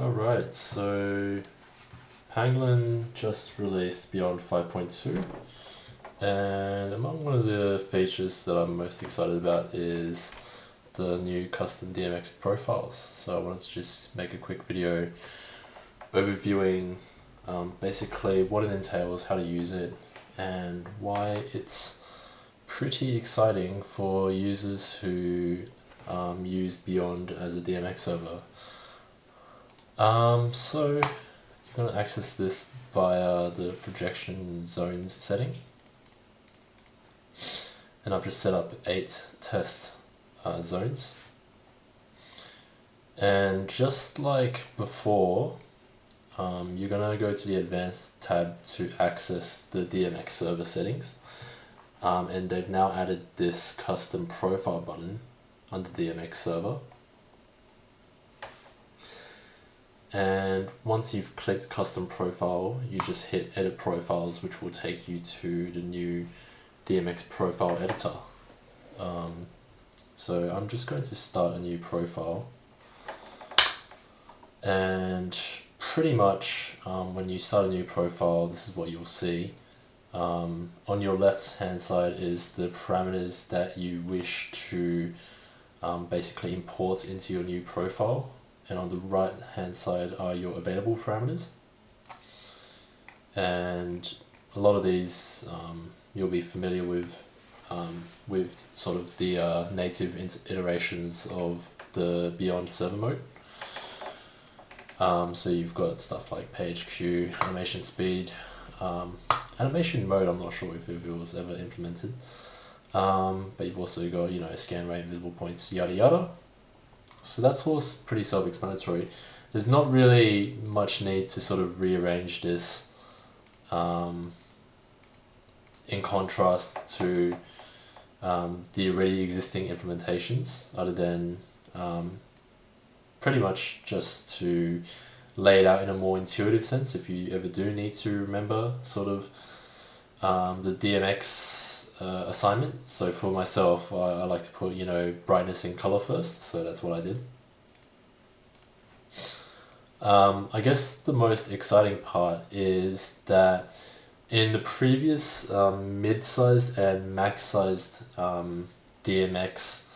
Alright, so Pangolin just released Beyond 5.2, and among one of the features that I'm most excited about is the new custom DMX profiles. So I wanted to just make a quick video overviewing basically what it entails, how to use it, and why it's pretty exciting for users who use Beyond as a DMX server. So you're going to access this via the projection zones setting, and I've just set up 8 test zones, and just like before, you're going to go to the advanced tab to access the DMX server settings, and they've now added this custom profile button under DMX server. And once you've clicked custom profile, you just hit edit profiles, which will take you to the new DMX profile editor. So I'm just going to start a new profile, and pretty much when you start a new profile, this is what you'll see. On your left hand side is the parameters that you wish to basically import into your new profile, and on the right hand side are your available parameters, and a lot of these you'll be familiar with sort of the native iterations of the Beyond server mode. So you've got stuff like page queue, animation speed, animation mode I'm not sure if it was ever implemented, but you've also got, scan rate, visible points, yada yada. So that's all pretty self-explanatory. There's not really much need to sort of rearrange this in contrast to the already existing implementations, other than pretty much just to lay it out in a more intuitive sense if you ever do need to remember sort of the DMX assignment. So for myself, I like to put brightness and color first, so that's what I did. I guess the most exciting part is that in the previous mid-sized and max-sized DMX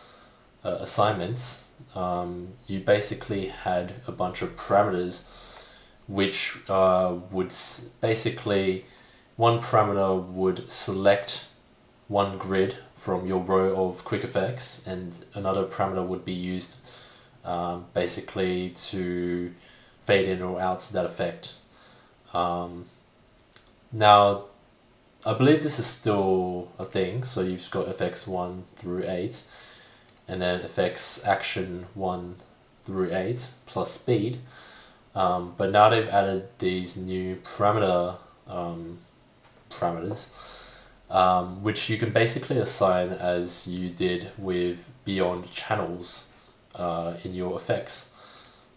assignments, you basically had a bunch of parameters which would basically, one parameter would select one grid from your row of quick effects, and another parameter would be used basically to fade in or out that effect. Now, I believe this is still a thing, so you've got effects 1 through 8, and then effects action 1 through 8 plus speed, but now they've added these new parameters, which you can basically assign as you did with Beyond channels in your effects.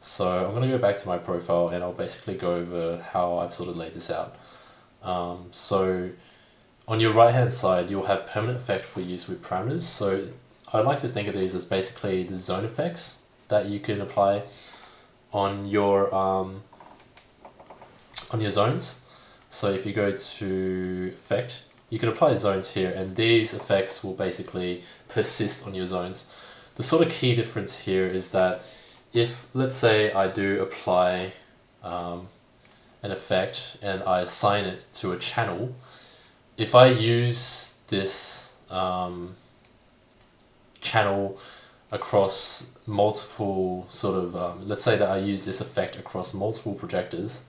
So I'm going to go back to my profile, and I'll basically go over how I've sort of laid this out. So on your right hand side, you'll have permanent effect for use with parameters. So I like to think of these as basically the zone effects that you can apply on your zones. So if you go to effect, you can apply zones here, and these effects will basically persist on your zones. The sort of key difference here is that if, let's say, I do apply an effect and I assign it to a channel, if I use this channel across multiple sort of, let's say that I use this effect across multiple projectors,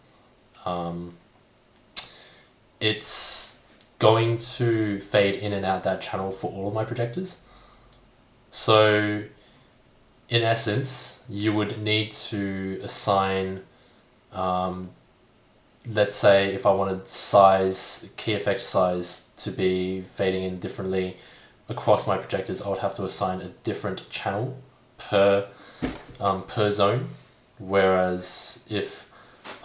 it's going to fade in and out that channel for all of my projectors. So in essence, you would need to assign, let's say if I wanted key effect size to be fading in differently across my projectors, I would have to assign a different channel per zone. Whereas if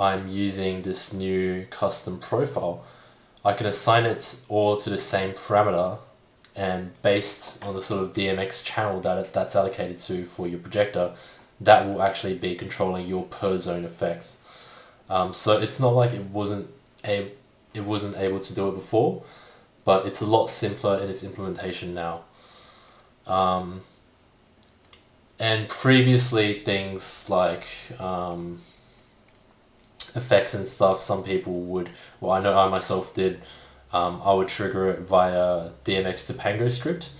I'm using this new custom profile, I can assign it all to the same parameter, and based on the sort of DMX channel that's allocated to for your projector, that will actually be controlling your per zone effects. So it's not like it wasn't able to do it before, but it's a lot simpler in its implementation now. And previously things like effects and stuff, some people would, well, I know I myself did, I would trigger it via DMX to Pango script,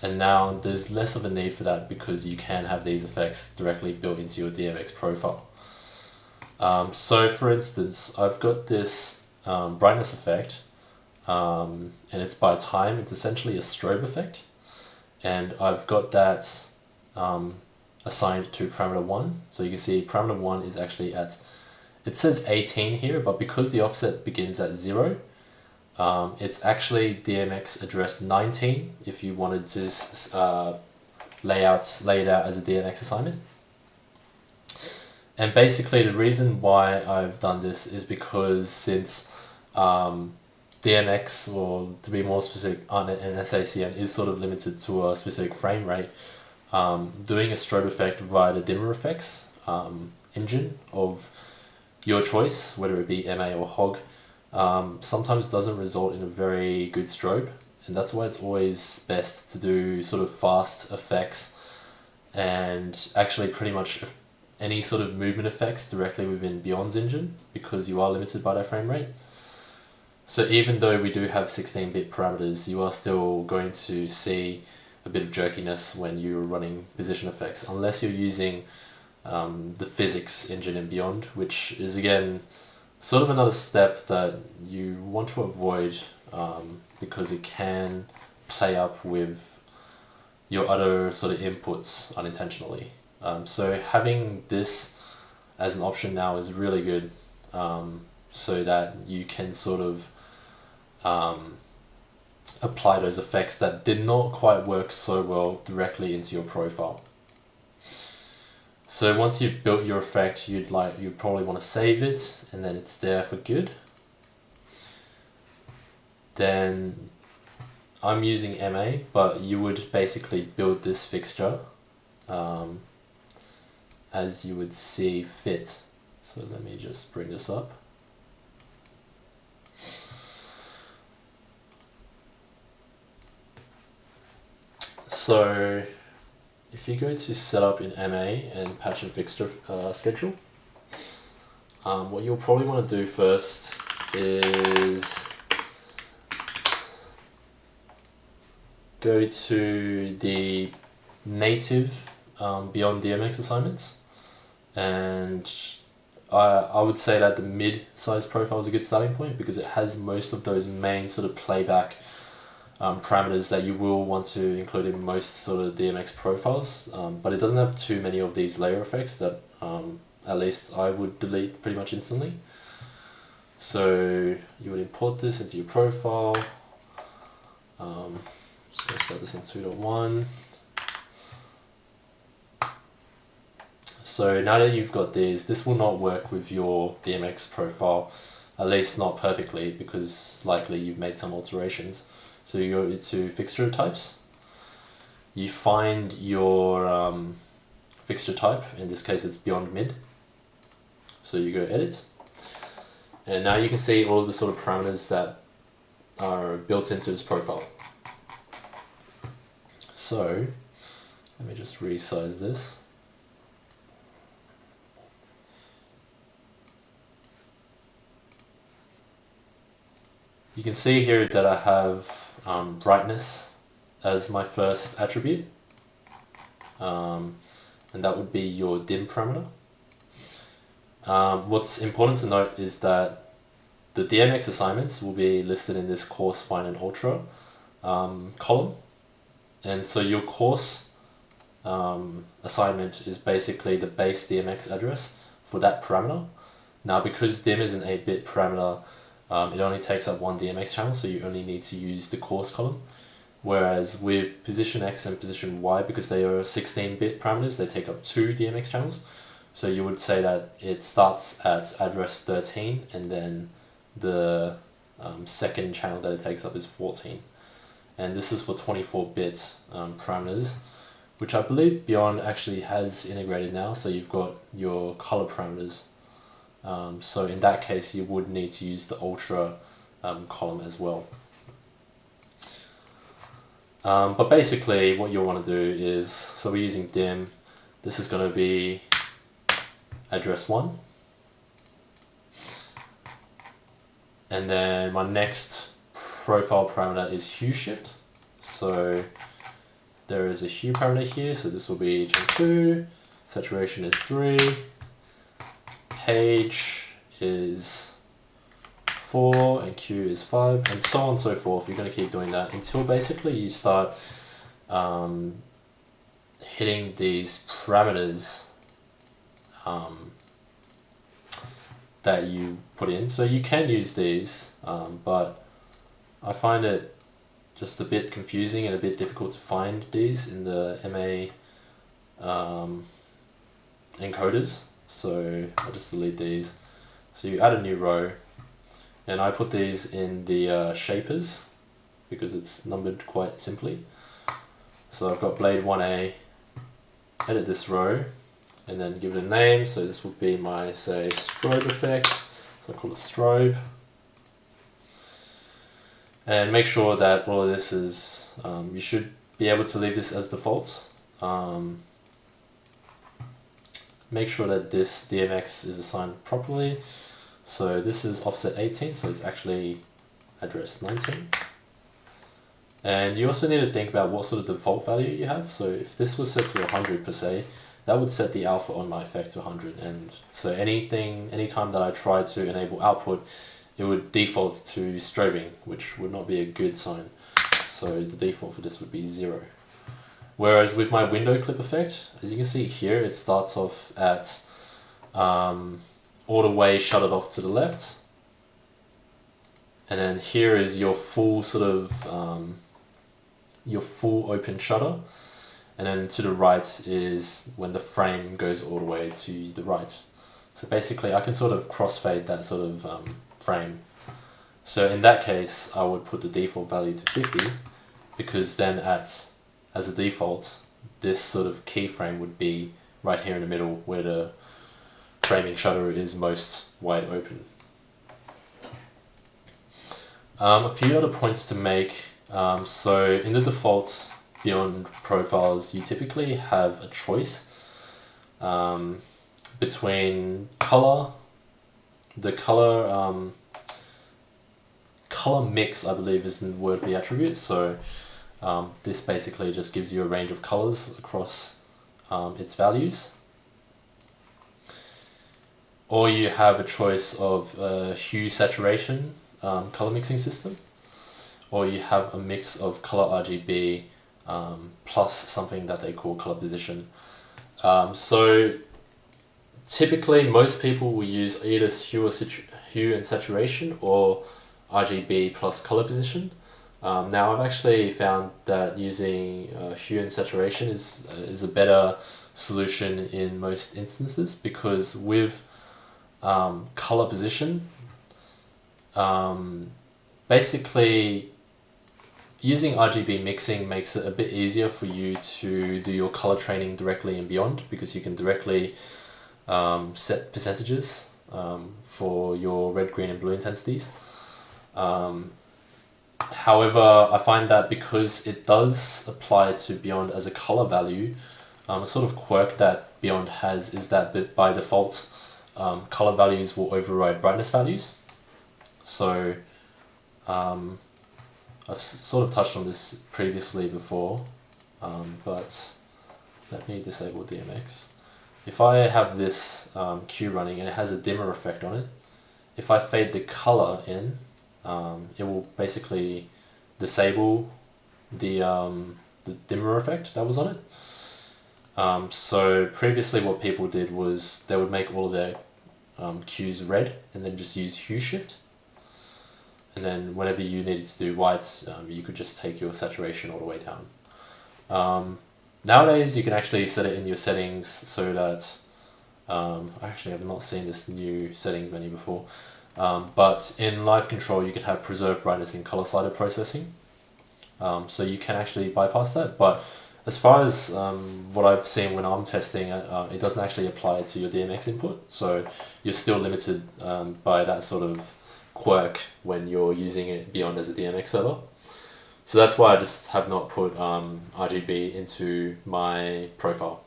and now there's less of a need for that because you can have these effects directly built into your DMX profile. So for instance, I've got this brightness effect, and it's by time. It's essentially a strobe effect, and I've got that assigned to parameter 1. So you can see parameter 1 is actually at, it says 18 here, but because the offset begins at 0, it's actually DMX address 19 if you wanted to lay it out as a DMX assignment. And basically the reason why I've done this is because since DMX, or to be more specific, on an SACN is sort of limited to a specific frame rate, doing a strobe effect via the dimmer effects engine of your choice, whether it be MA or HOG, sometimes doesn't result in a very good strobe, and that's why it's always best to do sort of fast effects and actually pretty much any sort of movement effects directly within Beyond's engine, because you are limited by that frame rate. So even though we do have 16-bit parameters, you are still going to see a bit of jerkiness when you're running position effects, unless you're using the physics engine and Beyond, which is again sort of another step that you want to avoid because it can play up with your other sort of inputs unintentionally. So having this as an option now is really good, so that you can sort of apply those effects that did not quite work so well directly into your profile. So once you've built your effect, you'd probably want to save it, and then it's there for good. Then I'm using MA, but you would basically build this fixture as you would see fit. So let me just bring this up. So if you go to setup in MA and patch and fixture schedule, what you'll probably want to do first is go to the native Beyond DMX assignments, and I would say that the mid-size profile is a good starting point because it has most of those main sort of playback parameters that you will want to include in most sort of DMX profiles, but it doesn't have too many of these layer effects that at least I would delete pretty much instantly. So you would import this into your profile. Just going to start this in 2.1. So now that you've got these, this will not work with your DMX profile, at least not perfectly, because likely you've made some alterations. So you go to fixture types, you find your fixture type, in this case it's Beyond Mid, so you go edit, and now you can see all of the sort of parameters that are built into this profile. So let me just resize this. You can see here that I have brightness as my first attribute, and that would be your dim parameter. What's important to note is that the DMX assignments will be listed in this coarse, fine and ultra column, and so your coarse assignment is basically the base DMX address for that parameter. Now because dim is an 8-bit parameter, it only takes up one DMX channel, so you only need to use the coarse column. Whereas with position X and position Y, because they are 16-bit parameters, they take up 2 DMX channels. So you would say that it starts at address 13, and then the second channel that it takes up is 14. And this is for 24-bit parameters, which I believe Beyond actually has integrated now. So you've got your color parameters. So in that case, you would need to use the Ultra column as well. But basically what you'll want to do is, so we're using dim, this is going to be address 1. And then my next profile parameter is hue shift. So there is a hue parameter here, so this will be Gen 2, saturation is 3, page is 4, and Q is 5, and so on and so forth. You're going to keep doing that until basically you start hitting these parameters that you put in. So you can use these, but I find it just a bit confusing and a bit difficult to find these in the MA encoders. So I'll just delete these. So you add a new row, and I put these in the shapers because it's numbered quite simply. So I've got blade 1A, edit this row, and then give it a name. So this would be my, say, strobe effect. So I call it strobe. And make sure that all of this is, you should be able to leave this as default. Make sure that this DMX is assigned properly. So this is offset 18, so it's actually address 19. And you also need to think about what sort of default value you have. So if this was set to 100 per se, that would set the alpha on my effect to 100. And so anytime that I try to enable output, it would default to strobing, which would not be a good sign. So the default for this would be 0. Whereas with my window clip effect, as you can see here, it starts off at all the way shuttered off to the left. And then here is your full sort of, your full open shutter. And then to the right is when the frame goes all the way to the right. So basically I can sort of crossfade that sort of frame. So in that case, I would put the default value to 50, because then as a default, this sort of keyframe would be right here in the middle where the framing shutter is most wide open. A few other points to make. So in the default Beyond profiles, you typically have a choice between color, the color mix, I believe is the word for the attribute. So this basically just gives you a range of colors across its values. Or you have a choice of hue saturation color mixing system, or you have a mix of color RGB plus something that they call color position. So typically most people will use either hue and saturation or RGB plus color position. Now I've actually found that using hue and saturation is a better solution in most instances, because with color position, basically using RGB mixing makes it a bit easier for you to do your color training directly in Beyond, because you can directly set percentages for your red, green and blue intensities. However, I find that because it does apply to Beyond as a color value, a sort of quirk that Beyond has is that by default, color values will override brightness values. So I've sort of touched on this previously before, but let me disable DMX. If I have this queue running and it has a dimmer effect on it, if I fade the color in, it will basically disable the dimmer effect that was on it. So previously what people did was they would make all of their cues red and then just use hue shift. And then whenever you needed to do whites, you could just take your saturation all the way down. Nowadays you can actually set it in your settings so that, I actually have not seen this new settings menu before, but in live control you can have preserved brightness in color slider processing. So you can actually bypass that, but as far as what I've seen when I'm testing it, it doesn't actually apply to your DMX input, so you're still limited by that sort of quirk when you're using it beyond as a DMX server. So that's why I just have not put RGB into my profile.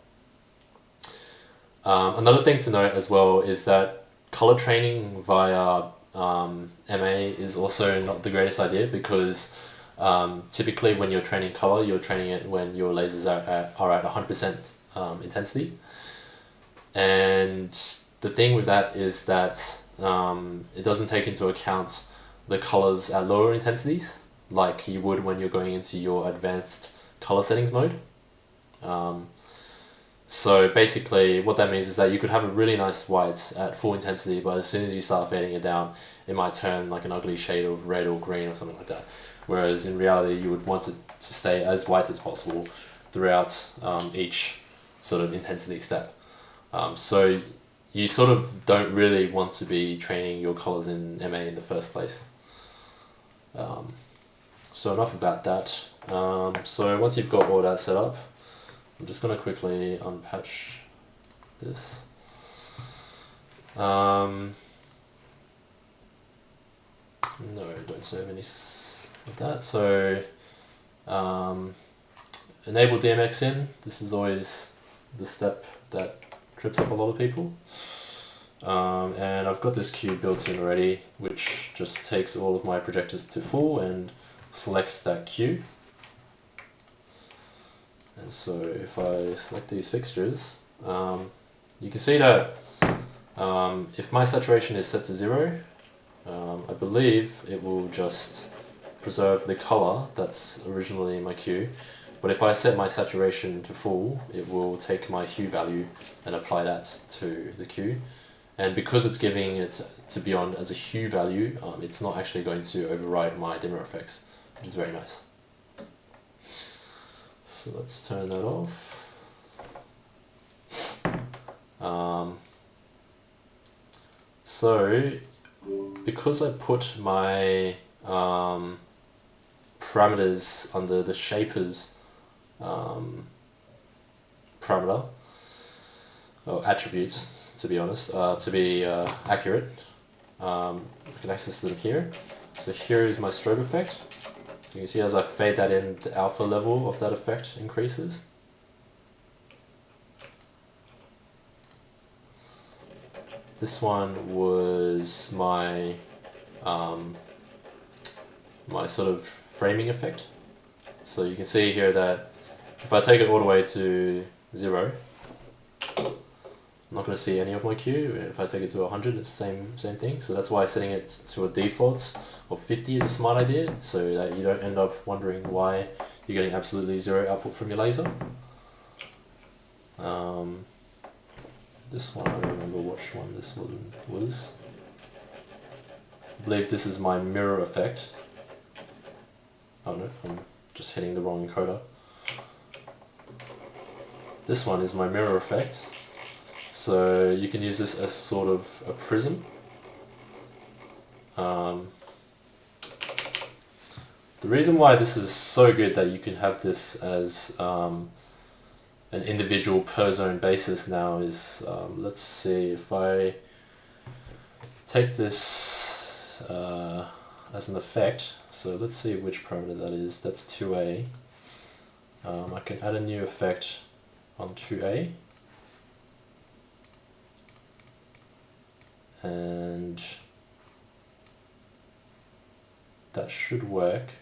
Another thing to note as well is that color training via MA is also not the greatest idea, because typically when you're training color, you're training it when your lasers are at 100% intensity. And the thing with that is that it doesn't take into account the colors at lower intensities, like you would when you're going into your advanced color settings mode. So basically what that means is that you could have a really nice white at full intensity, but as soon as you start fading it down, it might turn like an ugly shade of red or green or something like that. Whereas in reality, you would want it to stay as white as possible throughout each sort of intensity step. So you sort of don't really want to be training your colors in MA in the first place. So enough about that. So once you've got all that set up, I'm just going to quickly unpatch this. No, don't save any of that. So enable DMX in. This is always the step that trips up a lot of people. And I've got this cube built in already, which just takes all of my projectors to full and selects that cube. And so if I select these fixtures, you can see that if my saturation is set to 0, I believe it will just preserve the color that's originally in my Q. But if I set my saturation to full, it will take my hue value and apply that to the Q. And because it's giving it to beyond as a hue value, it's not actually going to override my dimmer effects, which is very nice. So let's turn that off. So because I put my parameters under the shapers parameter, or attributes to be honest, to be accurate, I can access them here. So here is my strobe effect. You can see as I fade that in, the alpha level of that effect increases. This one was my my sort of framing effect. So you can see here that if I take it all the way to 0, I'm not going to see any of my Q. If I take it to 100, it's the same thing. So that's why setting it to a default of 50 is a smart idea, so that you don't end up wondering why you're getting absolutely 0 output from your laser. This one, I don't remember which one this one was. I believe this is my mirror effect. Oh no, I'm just hitting the wrong encoder. This one is my mirror effect. So you can use this as sort of a prism. The reason why this is so good that you can have this as an individual per zone basis now is, let's see, if I take this as an effect, so let's see which parameter that is, that's 2A. I can add a new effect on 2A. And that should work.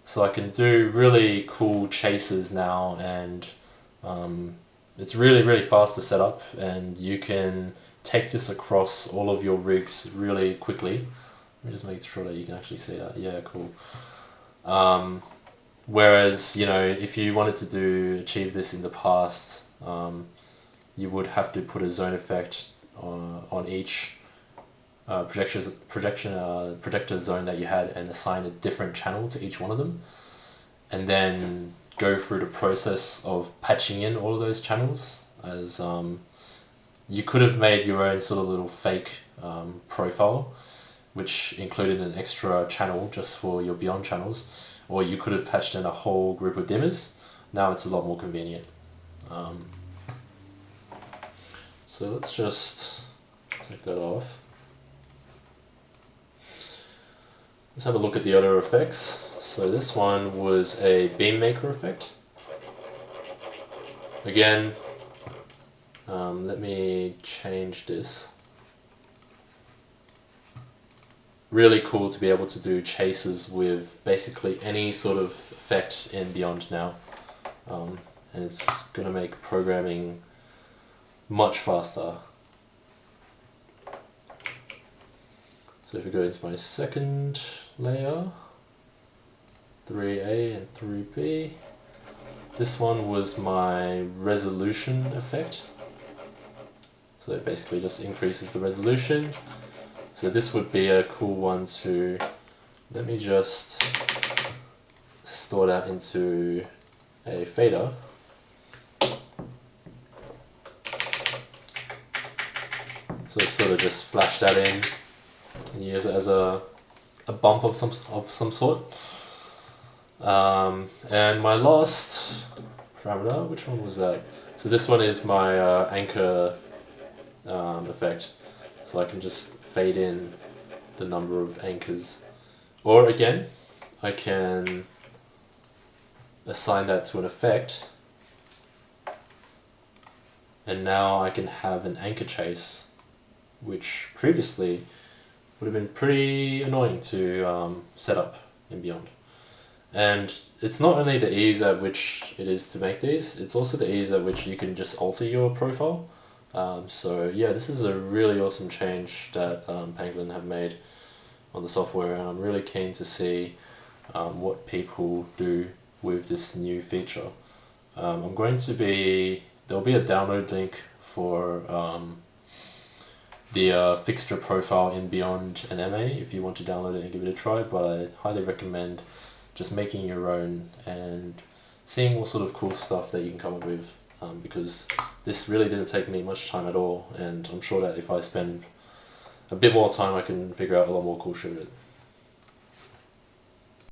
So I can do really cool chases now, and it's really fast to set up, and you can take this across all of your rigs really quickly. Let me just make sure that you can actually see that. Yeah, cool. Whereas, you know, if you wanted to achieve this in the past, you would have to put a zone effect on each projector zone that you had and assign a different channel to each one of them, and then go through the process of patching in all of those channels. As you could have made your own sort of little fake profile, which included an extra channel just for your beyond channels, or you could have patched in a whole group of dimmers. Now it's a lot more convenient. So let's just take that off. Let's have a look at the other effects. So this one was a beam maker effect. Again, let me change this. Really cool to be able to do chases with basically any sort of effect in Beyond now. And it's going to make programming much faster. So if we go into my second layer, 3A and 3B, this one was my resolution effect. So it basically just increases the resolution. So this would be a cool one to, let me just store that into a fader. So sort of just flash that in and use it as a bump of some sort. And my last parameter, which one was that? So this one is my anchor effect. So I can just fade in the number of anchors. Or again, I can assign that to an effect. And now I can have an anchor chase, which previously would have been pretty annoying to set up in Beyond. And it's not only the ease at which it is to make these, it's also the ease at which you can just alter your profile. So yeah, this is a really awesome change that Pangolin have made on the software, and I'm really keen to see what people do with this new feature. There'll be a download link for the fixture profile in Beyond and MA if you want to download it and give it a try, but I highly recommend just making your own and seeing what sort of cool stuff that you can come up with, because this really didn't take me much time at all, and I'm sure that if I spend a bit more time I can figure out a lot more cool shit with it.